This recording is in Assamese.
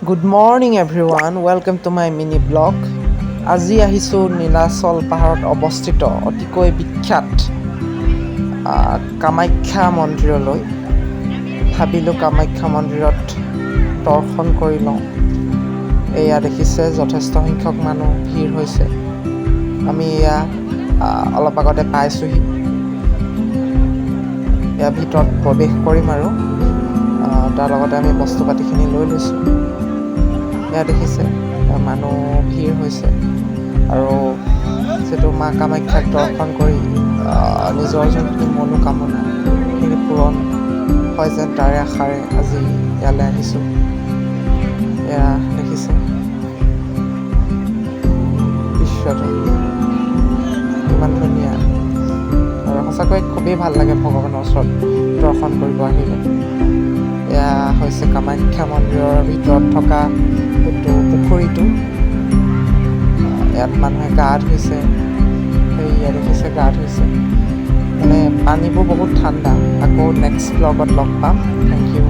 Good morning everyone, welcome to my mini blog. আজি আহিছোঁ নীলাচল পাহাৰত অৱস্থিত অতিকৈ বিখ্যাত কামাখ্যা মন্দিৰলৈ। ভাবিলোঁ কামাখ্যা মন্দিৰত দৰ্শন কৰি লওঁ। এয়া দেখিছে যথেষ্ট সংখ্যক মানুহ ভিৰ হৈছে। আমি এয়া অলপ আগতে পাইছোঁহি। এয়া ভিতৰত প্ৰৱেশ কৰিম আৰু তাৰ লগতে আমি বস্তু পাতিখিনি লৈ লৈছোঁ। এয়া দেখিছে মানুহ ভিৰ হৈছে আৰু যিটো মা কামাখ্যাক দৰ্শন কৰি নিজৰ যোনখিনি মনোকামনা সেইখিনি পূৰণ হয় যেন তাৰে আশাৰে আজি ইয়ালৈ আহিছোঁ। এয়া দেখিছে দৃশ্যটো ইমান ধুনীয়া আৰু সঁচাকৈ খুবেই ভাল লাগে ভগৱানৰ ওচৰত দৰ্শন কৰিব আহিলে। এয়া হৈছে কামাখ্যা মন্দিৰৰ ভিতৰত থকা এইটো পুখুৰীটো। ইয়াত মানুহে গা ধুইছে, সেয়া দেখিছে গা ধুইছে। মানে পানীবোৰ বহুত ঠাণ্ডা। আকৌ নেক্সট ব্লগত লগ পাম। Thank U.